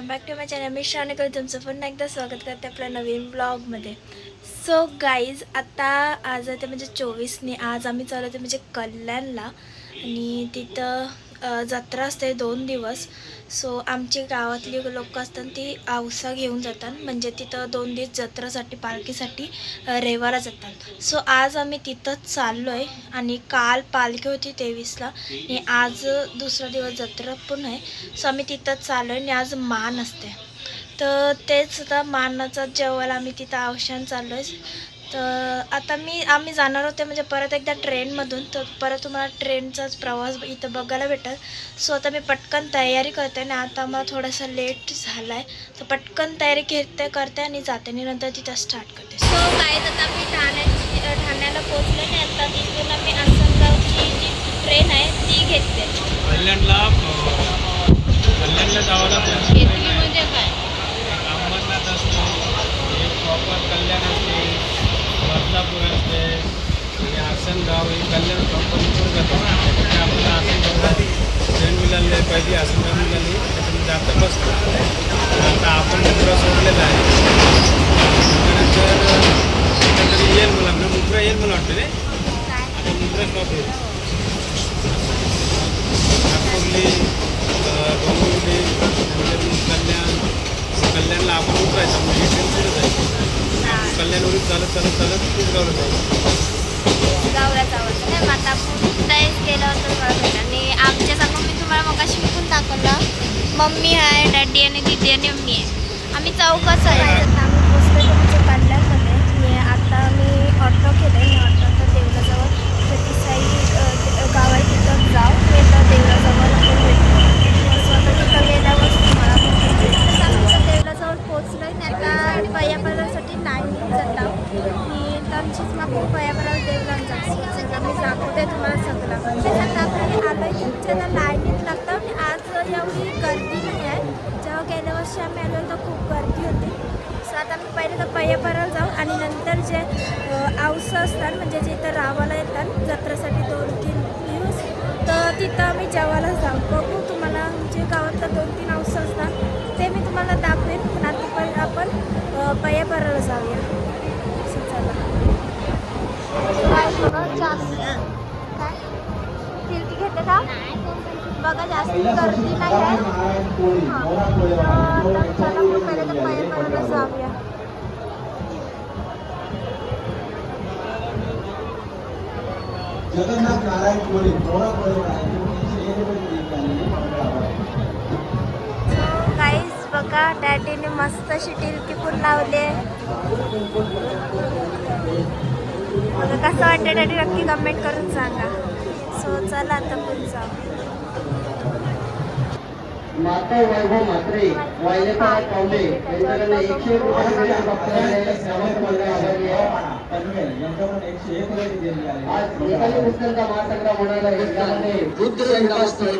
Welcome back to my channel. मी श्रावणी तुमचं पुन्हा एकदा स्वागत करते आपल्या नवीन ब्लॉगमध्ये. सो गाईज, आता आज आहे ते म्हणजे 24 आज आम्ही चालू होते म्हणजे कल्याणला, आणि तिथं जत्रा असते 2 दिवस. सो आमची गावातली लोक असतात ती औसा घेऊन जातात, म्हणजे तिथं 2 दिवस जत्रासाठी पालखीसाठी रेवाला जातात. सो आज आम्ही तिथंच चाललो आहे, आणि काल पालखी होती 23ला आणि आज दुसरा दिवस जत्रा पण आहे. सो आम्ही तिथंच चाललो आहे आणि आज मान असते. तर तेच आता मानाचा जेवायला आम्ही तिथं औषण चाललो आहे. तर आता आम्ही जाणार होते म्हणजे परत एकदा ट्रेनमधून, तर परत तुम्हाला ट्रेनचाच प्रवास इथं बघायला भेटेल. सो आता मी पटकन तयारी करते आणि आता मला थोडासा लेट झाला आहे, तर पटकन तयारी करते आणि जाते आणि नंतर तिथं स्टार्ट करते. सो काय आता मी ठाण्याला पोचले आणि आता तिथून आम्ही आसनगावची जी ट्रेन आहे ती घेते. कल्याणला जावायला म्हणजे काय अंबरनाथ असते, एक प्रॉपर कल्याण असते, बदलापूर असते आणि आसनगाव हे कल्याण प्रॉपर इकडून जातो ना. त्याच्यामुळे आपल्याला आसनगावला ट्रेन मिळाली पहिली, आसनगाव मिळाली, त्याच्यामध्ये जाता बसतो. आता आपण मुंब्रा सोडलेला आहे. त्यानंतर कुठेतरी येईल मला मुंब्रा येईल मला वाटतं रे. आता मुंब्रा स्टॉप येईल. नागपूरली डोंबिवली, कल्याणला आपण उतरायचं म्हणजे ट्रेन पुढे जायचं. कल्याणवरून चालत कुसगावला गावला जावं नाही. आता आपण गेलं होतं आणि आमच्यासमोर मी तुम्हाला मगाशी विकून दाखवलं. मम्मी आहे, डॅडी आणि दीदी आणि मम्मी आहे. आम्ही चौकच आहे. आम्ही पोचलो तुमच्या कल्याणमध्ये. आणि आता मी ऑटो केलं आहे. ऑटो तर देवलाजवळ तर ती साई गाव आहे तिथं जाऊ. मी तर देवलाजवळ आपण भेटतो. स्वतः तिथं गेल्यावर तुम्हाला आमच्या देवलाजवळ पोचलो आहे. आता पयापरासाठी लाईन जात आणि आमचीच मग पयापरा देवला जातो. मी दाखवते तुम्हाला सगळं. त्याच्यात आपण आलो आहे तुमच्या लाईनीत लागतं आणि आज एवढी गर्दी नाही आहे. जेव्हा गेल्या वर्षी आम्ही आलो तर खूप गर्दी होती. सो आता मी पहिले तर पयापराला जाऊ आणि नंतर जे औसा असतात म्हणजे जिथं रावाला येतात जत्रेसाठी 2-3 दिवस, तर तिथं आम्ही जेवायला जाऊ. बघू तुम्हाला जे गावातलं 2-3 औसा असतात ते मी तुम्हाला दाखवेन. पण आता पण आपण पयापराला जाऊया. सो चला. काय तिलकी घेते का बघा, जास्त गर्दी नाही आहे. तर चला मग पहिले तर पयापराला जाऊया. जगन्नाथ नारायण कोळी गाईज बघा, डॅडीने मस्त अशी टिलकी पण लावले. बघा कसं वाटतं डॅडी, नक्की कमेंट करून सांगा. सो चला आता पण जाऊ. माता वैभव म्हात्रे वायलेकर कौंडे यांच्याकडे 101 रुपये आज निकाली पुस्तकांचा महासंग्राम होणारा एक त्यामध्ये बुद्ध संस्थळ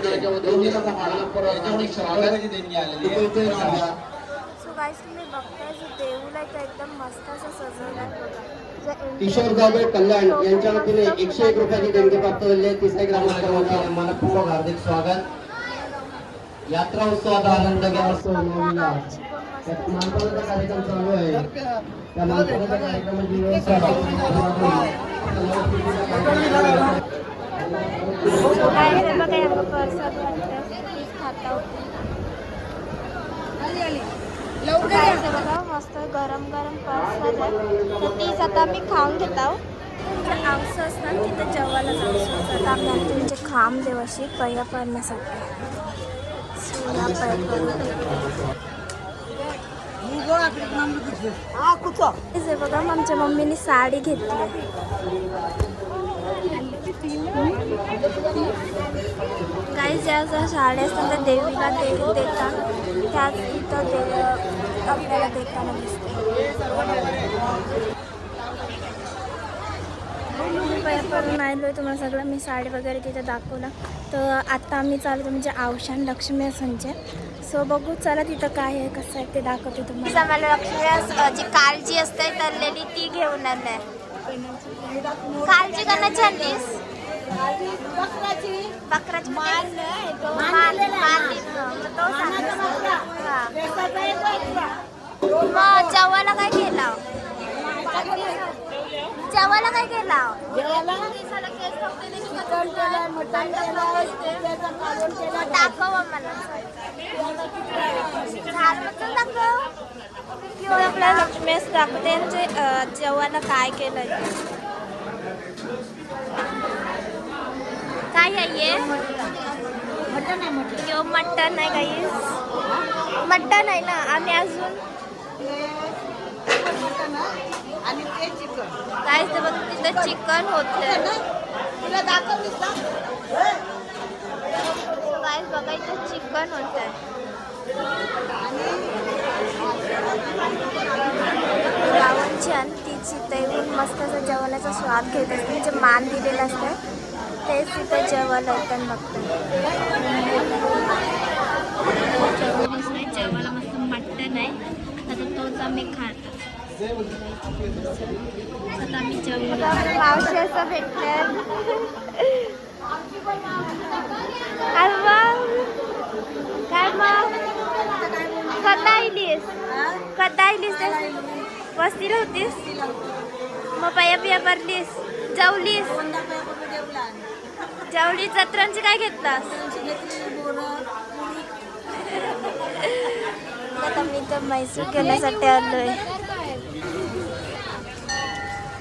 कार्यक्रमामध्ये देणगी आलेली आहे. सो गाईज तुम्ही बघताय जो देऊळ आहे तो एकदम मस्त असं सजवला आहे. किशोर जाधव कल्याण यांच्या वतीने 101 रुपयाची देणगी प्राप्त झाली आहे. तिसऱ्या ग्रामस्थांचे मनपूर्वक हार्दिक स्वागत. यात्रा उत्सवाचा आनंद घ्या. मानपानाचा कार्यक्रम चालू आहे. त्या मानपानाच्या कार्यक्रमाची व्यवस्था बघा, मस्त गरम गरम प्रसाद आहे. तर तीच आता मी खाऊन घेत आहोत. औसा असतात तिथं जेवायला जाऊ शकतात. आम्ही आमचे म्हणजे खांब देवाशी पया पडण्यासाठी. बघा, आमच्या मम्मीने साडी घेतली. काही ज्या ज्या साड्या असतात त्या देवीला देतात, त्याच तिथं आपल्याला देताना दिसते. पयापरून आलो तुम्हाला सगळं मी साडी वगैरे तिथं दाखवलं. तर आता आम्ही चालतो म्हणजे औषण लक्ष्मी संचे. सो बघू चला तिथं काय आहे कसं आहे ते दाखवते तुम्हाला. आम्हाला लक्ष्मी जी काळजी असते तरलेली ती घेऊन आली. काळजी करण्याची आणलीस बकराची मान मग जेवायला काय केला जेवायला काय केला दाखव मला झालं दाखव किंवा आपल्या लक्ष्मीस दाखवते म्हणजे जेवायला काय केलंय काय आहे यो मटन आहे काही मटन आहे ना आणि अजून काय ते बघ तिथं चिकन होतं काय बघा इथं चिकन होतं गावांची आणि तिची तैवून मस्त असं जेवणाचा स्वाद घेत असते जे मान दिलेलं असतं तेच तिथं जेवायला येतात बघतात जेवायला मस्त मटण आहे आता तोच आम्ही खातो आता आम्ही जेवलो मावशी असं भेटतात काय मग कदा आलीस वस्तीला होतीस मग पाया बिया भरलीस जेवलीस जेवली जत्रांची काय घेतलास आता मी तर म्हैसूर घेण्यासाठी आलोय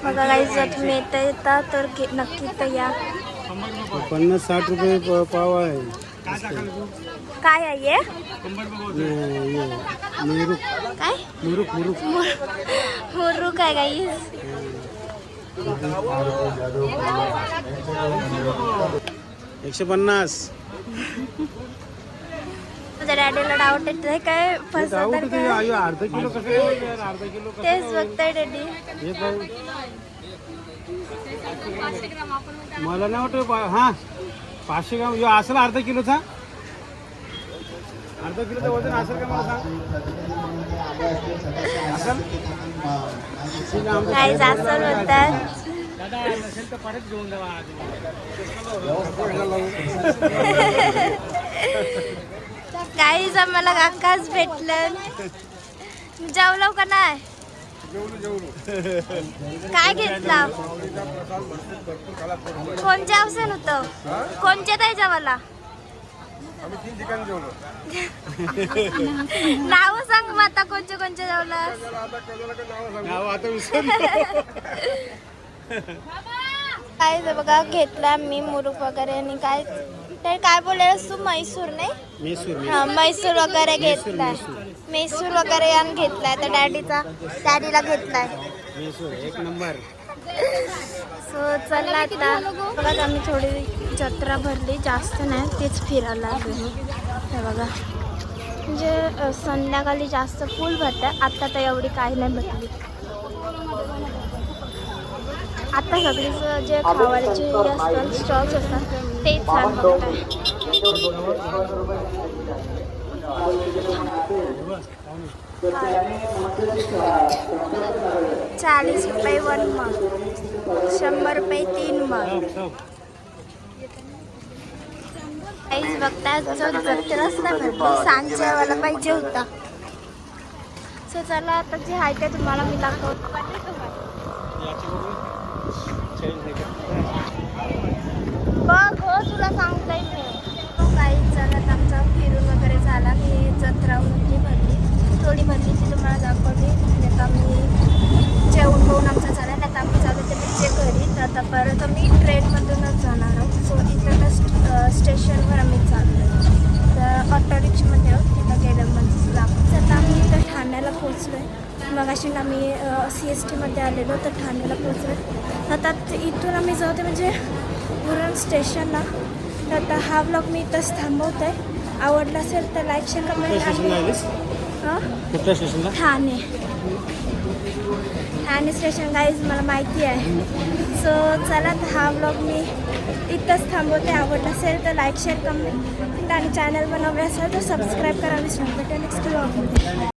बघा काही जर मिळता येतात तर नक्की तर या 50-60 रुपये पाव आहे काय आहे मुरुक काय मुरुक मुरुक मुरुक आहे काही 150 माझ्या डॅडीला डाऊट येत काय फसवतात काय अर्धा किलो कसं अर्धा किलो तेच बघताय डॅडी मला नाही वाटत हा 500 ग्राम असेल अर्धा किलोचा वजन असेल का मला सांग काय जास्त होतात दादा नसेल तर परत घेऊन जावा काहीच आम्हाला काकाच भेटलं जेवलो का नाही काय घेतला कोणत्या अवसर होतं कोणत्या ताई जेवायला नाव सांग मग आता कोणच्या कोणच्या जेवला काय बघा घेतला मी मुरुक वगैरे आणि काय ते काय बोलायस तू म्हैसूर नाही हा म्हैसूर वगैरे घेतलाय म्हैसूर वगैरे यान घेतलाय तर डॅडीला घेतलाय एक नंबर सो चला आता बघा आम्ही थोडी जत्रा भरली जास्त नाही तेच फिरायला हे बघा म्हणजे संध्याकाळी जास्त फुल भरतात आता तर एवढी काही नाही भरली आता सगळीच जे खावायचे असतात स्टॉल्स असतात ते छान बघताय 40 रुपये 1 मग 100 रुपये 3 मग काहीच बघताय जो जत्राच नाही भरतो सांजच्या वेळेला पाहिजे होता सो चला आता जे आहे ते तुम्हाला मी दाखवतो बघ हो तुला सांगताय मी काही चालत आमचा फिरून वगैरे झाला मी जत्रा मोठी भरली थोडी भरली ती तुम्हाला दाखवली आणि आता मी जेवण खाऊन आमचा झाला नाही आता आम्ही चालू ते घरी तर आता परत आम्ही ट्रेनमधूनच जाणार आहोत सो इथं स्टेशनवर आम्ही चाललो तर ऑटो रिक्षामध्ये आहोत तिथं गेलं म्हणजे लागतं आता आम्ही इथं ठाण्याला पोचलो आहे मग अशी आम्ही CSTमध्ये आलेलो तर ठाण्याला पोचलो आता इथून आम्ही जाऊ ते म्हणजे उरण स्टेशनला तर आता हा ब्लॉग मी इथंच थांबवत आहे आवडला असेल तर like share comment Thane station guys मला माहिती आहे सो चला तर हा ब्लॉग मी इथंच थांबवते आवडला असेल तर लाईक शेअर कमेंट आणि चॅनल बनवले असेल तर सबस्क्राईब करा विसरू भेटेल नेक्स्ट ब्लॉगमध्ये